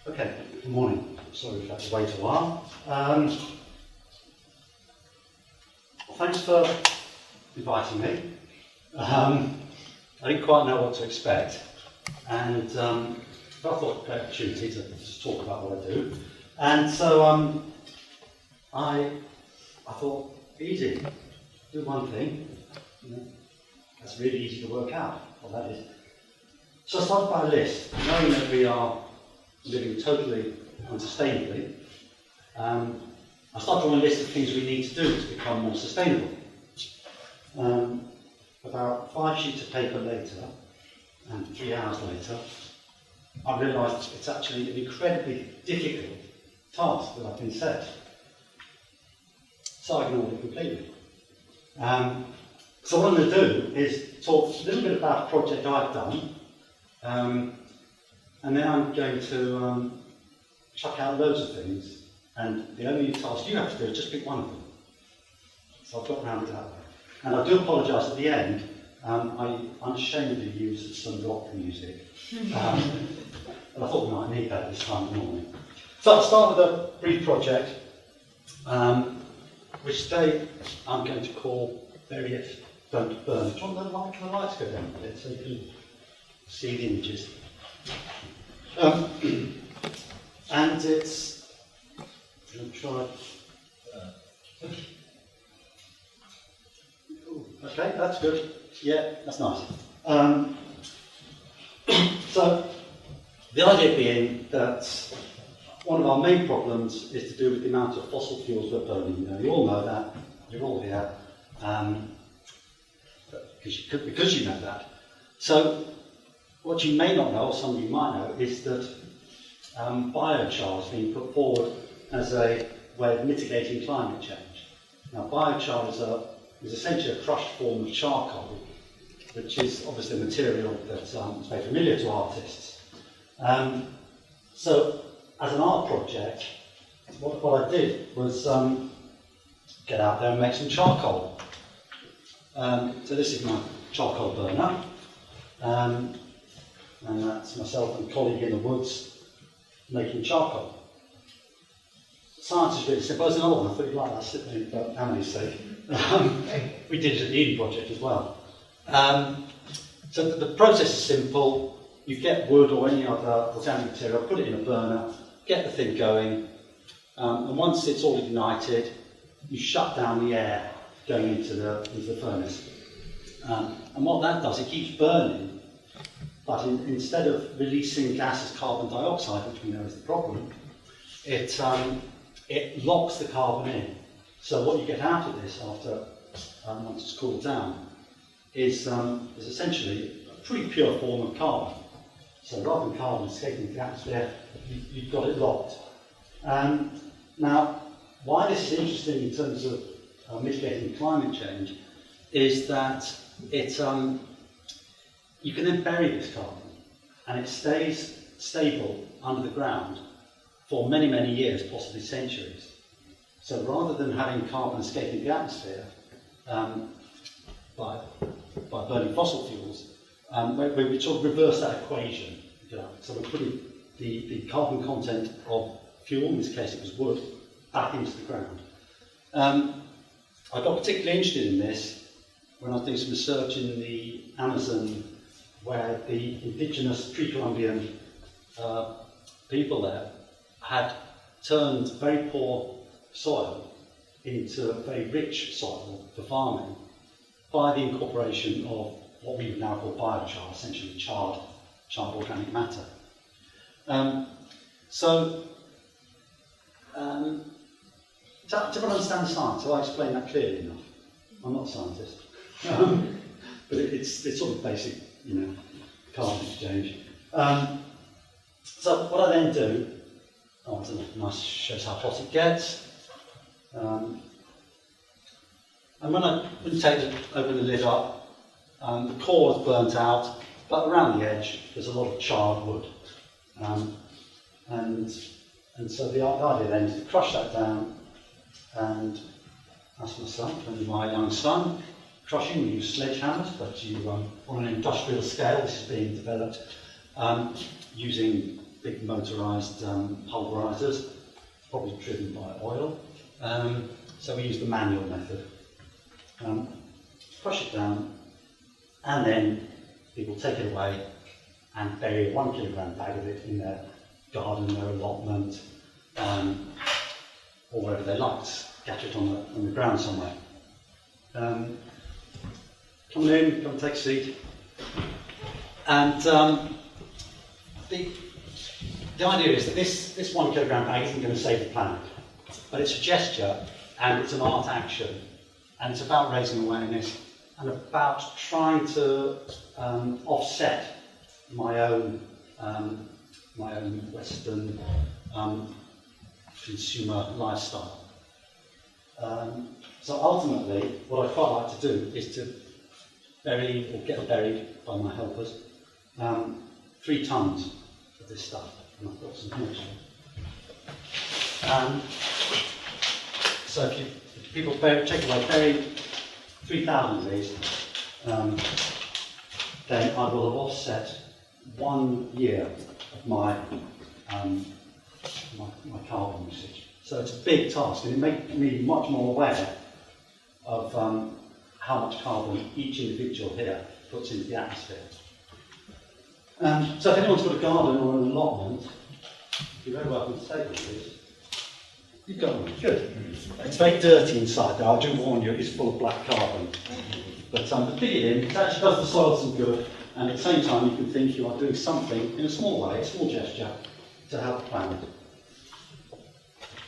Okay, good morning. Sorry we've had to wait a while. Thanks for inviting me. I didn't quite know what to expect, and I thought a great opportunity to just talk about what I do. And so I thought, easy, do one thing. That's really easy to work out what that is. So I started by a list, knowing that we are living totally unsustainably. I started on a list of things we need to do to become more sustainable. About 5 sheets of paper later, and 3 hours later, I realised it's actually an incredibly difficult task that I've been set. So I ignored it completely. So what I'm going to do is talk a little bit about a project I've done, and then I'm going to chuck out loads of things, and the only task you have to do is just pick one of them. So I've got around it that way. And I do apologise at the end, I unashamedly used some rock music, and I thought we might need that this time of the morning. So I'll start with a brief project, which today I'm going to call Bury It, Don't Burn. Do you want the lights go down a bit so you can see the images? And it's, I'm going to try. Okay, that's good. Yeah, that's nice. So, the idea being that one of our main problems is to do with the amount of fossil fuels we're burning. You all know that. You're all here. Because you know that. So, what you may not know, or some of you might know, is that biochar is being put forward as a way of mitigating climate change. Now, biochar is essentially a crushed form of charcoal, which is obviously a material that's very familiar to artists. So, as an art project, what I did was get out there and make some charcoal. So this is my charcoal burner, and that's myself and a colleague in the woods making charcoal. Science is really simple. There's another one, I thought you'd like that, simply for Emily's sake. We did it at the Eden Project as well. So the process is simple. You get wood or any other organic material, put it in a burner, get the thing going, and once it's all ignited, you shut down the air going into the furnace. And what that does, it keeps burning, but instead of releasing gas as carbon dioxide, which we know is the problem, it locks the carbon in. So what you get out of this after, once it's cooled down, is essentially a pretty pure form of carbon. So rather than carbon escaping the atmosphere, you've got it locked. Now, why this is interesting in terms of mitigating climate change is that you can then bury this carbon, and it stays stable under the ground for many, many years, possibly centuries. So rather than having carbon escaping the atmosphere by burning fossil fuels, we sort of reverse that equation. So we're putting the carbon content of fuel, in this case it was wood, back into the ground. I got particularly interested in this when I was doing some research in the Amazon, where the indigenous pre-Columbian people there had turned very poor soil into very rich soil for farming by the incorporation of what we would now call biochar, essentially charred organic matter. To understand the science, so I explain that clearly enough. I'm not a scientist, but it's sort of basic, carbon exchange. So what I then do, it's a nice, shows how hot it gets. And when you open the lid up, the core is burnt out, but around the edge there's a lot of charred wood. And so the idea then is to crush that down, and that's myself and my young son. Crushing, we use sledgehammers, but on an industrial scale, this is being developed using big motorised pulverisers, probably driven by oil. So we use the manual method. Crush it down, and then people take it away and bury a 1 kilogram bag of it in their garden, their allotment, or wherever they like, scatter it on the ground somewhere. Come in, come take a seat. And the idea is that this 1 kilogram bag isn't going to save the planet, but it's a gesture and it's an art action, and it's about raising awareness and about trying to offset my own Western consumer lifestyle. So ultimately, what I quite like to do is to bury or get buried by my helpers 3 tons of this stuff, and I've got some pictures. So if people bury 3,000 of these, then I will have offset 1 year of my carbon usage. So it's a big task, and it makes me much more aware of how much carbon each individual here puts into the atmosphere. So if anyone's got a garden or an allotment, you're very welcome to take one of these. You've got one, good. It's very dirty inside though, I do warn you, it's full of black carbon. But dig it in, it actually does the soil some good, and at the same time you can think you are doing something in a small way, a small gesture, to help the planet.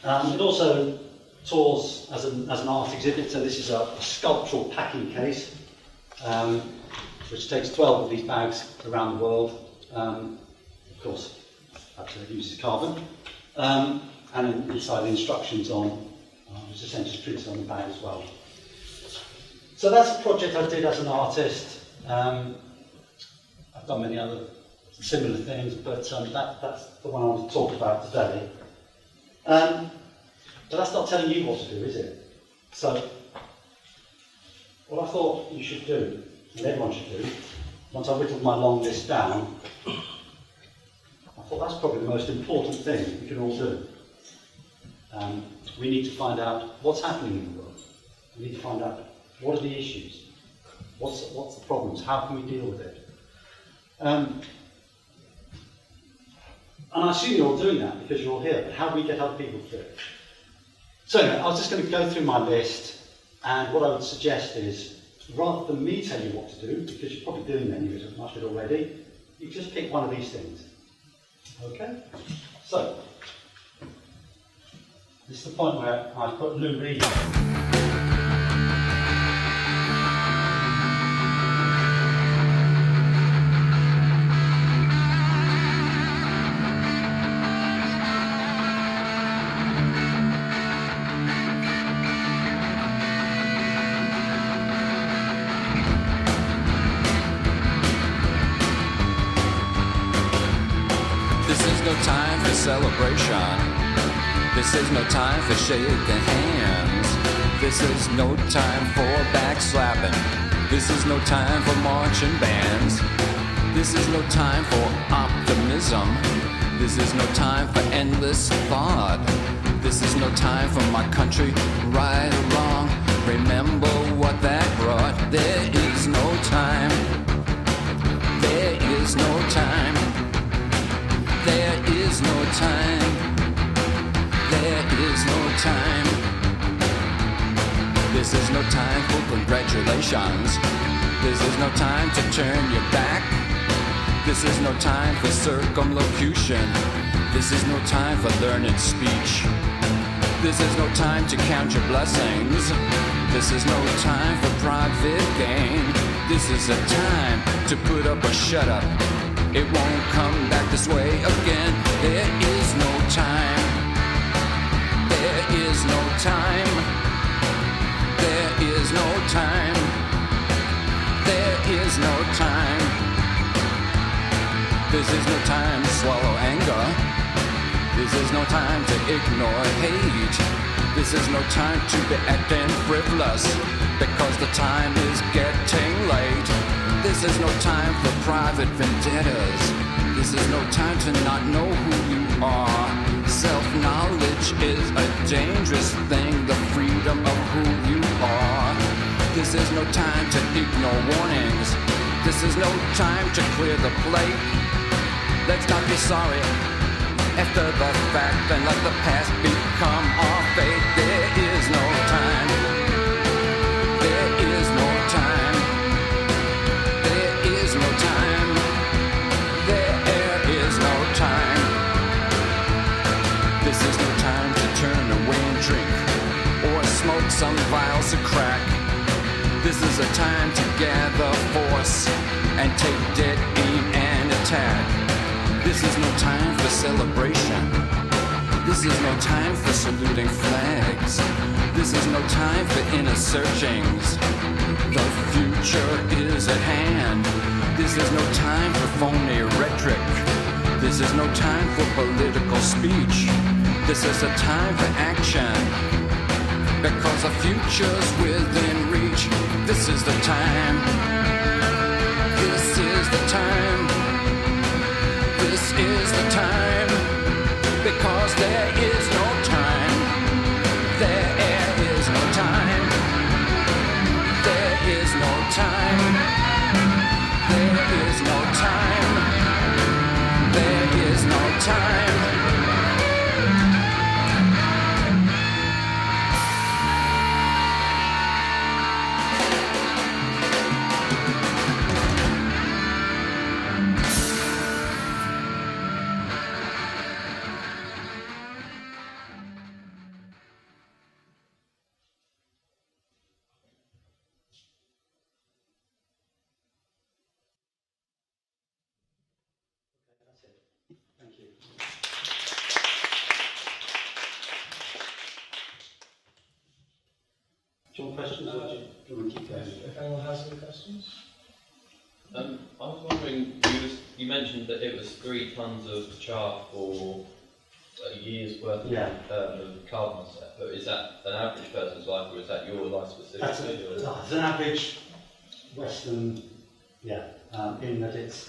It also tours as an art exhibit, so this is a sculptural packing case, which takes 12 of these bags around the world. Of course, it uses carbon. And inside the instructions on, which essentially printed on the bag as well. So that's a project I did as an artist. I've done many other similar things, but that's the one I want to talk about today. But that's not telling you what to do, is it? So, what I thought you should do, and everyone should do, once I whittled my long list down, I thought that's probably the most important thing we can all do. We need to find out what's happening in the world. We need to find out what are the issues, what's the problems, how can we deal with it. And I assume you're all doing that because you're all here, but how do we get other people to do it? So anyway, I was just going to go through my list, and what I would suggest is, rather than me tell you what to do, because you're probably doing many of it, much of it already, you just pick one of these things. Okay? So, this is the point where I've put Lou Reed. This is no time for celebration. This is no time for shaking hands. This is no time for backslapping. This is no time for marching bands. This is no time for optimism. This is no time for endless thought. This is no time for my country, right or wrong. Remember what that brought. There is no time. There is no time. There is no time. There is no time. This is no time for congratulations. This is no time to turn your back. This is no time for circumlocution. This is no time for learned speech. This is no time to count your blessings. This is no time for private gain. This is a time to put up or shut up. It won't come back this way again. There is no time. There is no time. There is no time. There is no time. This is no time to swallow anger. This is no time to ignore hate. This is no time to be acting frivolous, because the time is getting late. This is no time for private vendettas. This is no time to not know who you are. Self-knowledge is a dangerous thing, the freedom of who you are. This is no time to ignore warnings. This is no time to clear the plate. Let's not be sorry after the fact and let the past become our fate. There is no time. There is no time. There is no time. There is no time. This is no time to turn away and drink or smoke some vials of crack. This is a time to gather force and take dead aim and attack. This is no time for celebration. This is no time for saluting flags. This is no time for inner searchings. The future is at hand. This is no time for phony rhetoric. This is no time for political speech. This is a time for action, because the future's within reach. This is the time. This is the time. This is the time. Because there is no time. There is no time. There is no time. There is no time. There is no time. That's it. Thank you. Do you want questions or do you want to keep going? If anyone has any questions? I was wondering, you mentioned that it was 3 tons of char for a year's worth of carbon set, but is that an average person's life, or is that your life specifically? That's an average Western, in that it's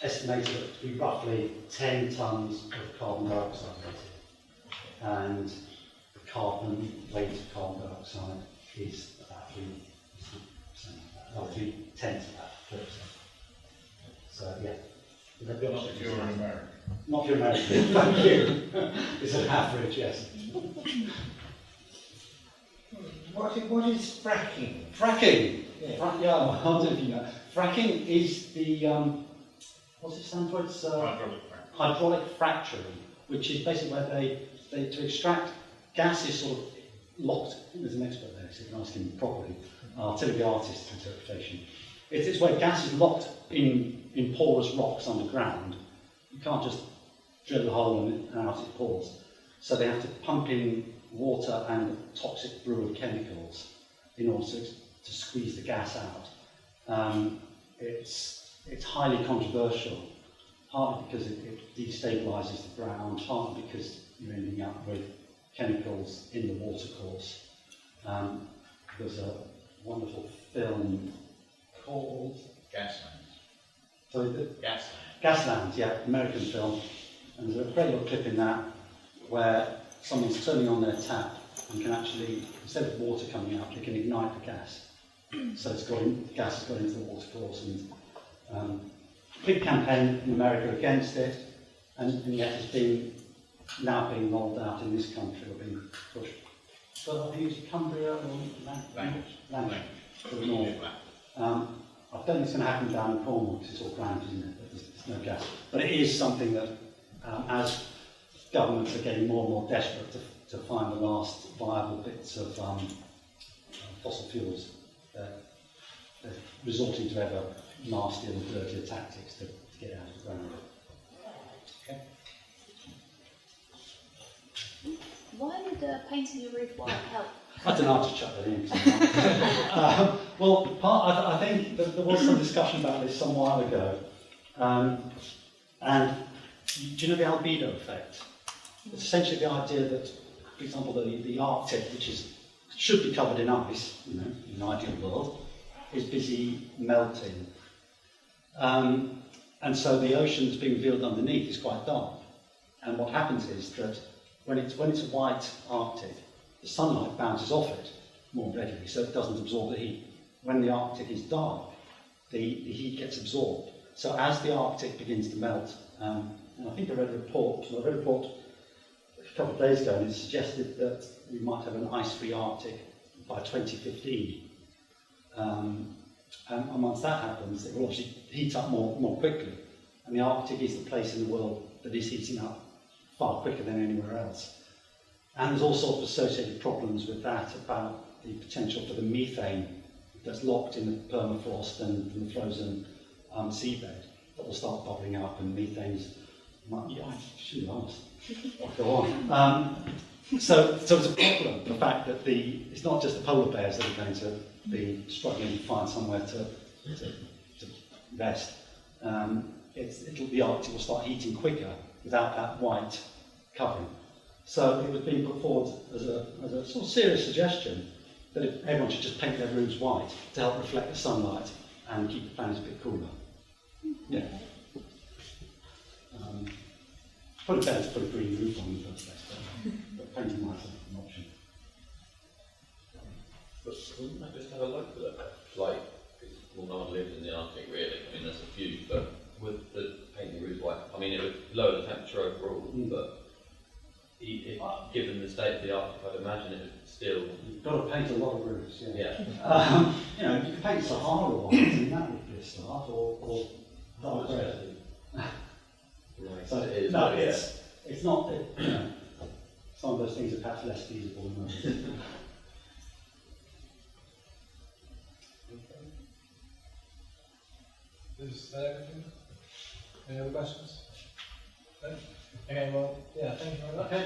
estimated to be roughly 10 tonnes of carbon dioxide emitted, and the carbon weight of carbon dioxide is about 3%, or 3/10 of that, 3%. So yeah. Not if you're an American. Not if you're American, thank you. It's an average, yes. What is fracking? Fracking. Yeah. I don't know if you know. Fracking is the what's it stand for? It's hydraulic fracturing, which is basically where they to extract gas is sort of locked. There's an expert there, so you can ask him properly. I'll tell you the artist's interpretation. It's where gas is locked in porous rocks underground. You can't just drill a hole and out it pours. So they have to pump in water and a toxic brew of chemicals in order to squeeze the gas out. It's highly controversial, partly because it destabilises the ground, partly because you're ending up with chemicals in the watercourse. There's a wonderful film called Gasland, yeah, American film. And there's a great little clip in that where someone's turning on their tap and can actually, instead of water coming out, they can ignite the gas. So the gas has got into the watercourse, and big campaign in America against it, and yet it's now being rolled out in this country, or being pushed. So I think it's Cumbria or Lancashire. To the north. I don't think it's going to happen down in Cornwall because it's all ground, isn't it? There's no gas. But it is something that, as governments are getting more and more desperate to find the last viable bits of fossil fuels, they're resorting to ever nastier and dirtier tactics to get out of the ground. Okay. Why would painting your roof white help? I don't know how to chuck that in. I think that there was some discussion about this some while ago. And do you know the albedo effect? It's essentially the idea that, for example, the Arctic, which should be covered in ice, in an ideal world, is busy melting. And so the ocean that's being revealed underneath is quite dark. And what happens is that when it's a white Arctic, the sunlight bounces off it more readily, so it doesn't absorb the heat. When the Arctic is dark, the heat gets absorbed. So as the Arctic begins to melt, and I think I read a report a couple of days ago, and it suggested that we might have an ice-free Arctic by 2015. And once that happens, it will obviously heat up more quickly. And the Arctic is the place in the world that is heating up far quicker than anywhere else. And there's all sorts of associated problems with that about the potential for the methane that's locked in the permafrost and the frozen seabed that will start bubbling up, and methane's I shouldn't ask. I'll go on. So it's a problem, the fact that it's not just the polar bears that are going to be struggling to find somewhere to rest. The Arctic will start heating quicker without that white covering. So it was being put forward as a sort of serious suggestion that everyone should just paint their rooms white to help reflect the sunlight and keep the planet a bit cooler. Yeah. Probably better to put a green roof on in the first place, but painting might be an option. But wouldn't that just have a local effect? Like, well, no one lives in the Arctic really. I mean, there's a few, but with the painting roofs white, I mean, it would lower the temperature overall, but given the state of the Arctic, I'd imagine it would still. You've got to paint a lot of roofs, yeah. Yeah. If you could paint Sahara white, then that would be a start, or dark red. So it's not. Some of those things are perhaps less feasible than others. Is that everything? Any other questions? No? Okay, well, yeah, thank you very much. Okay.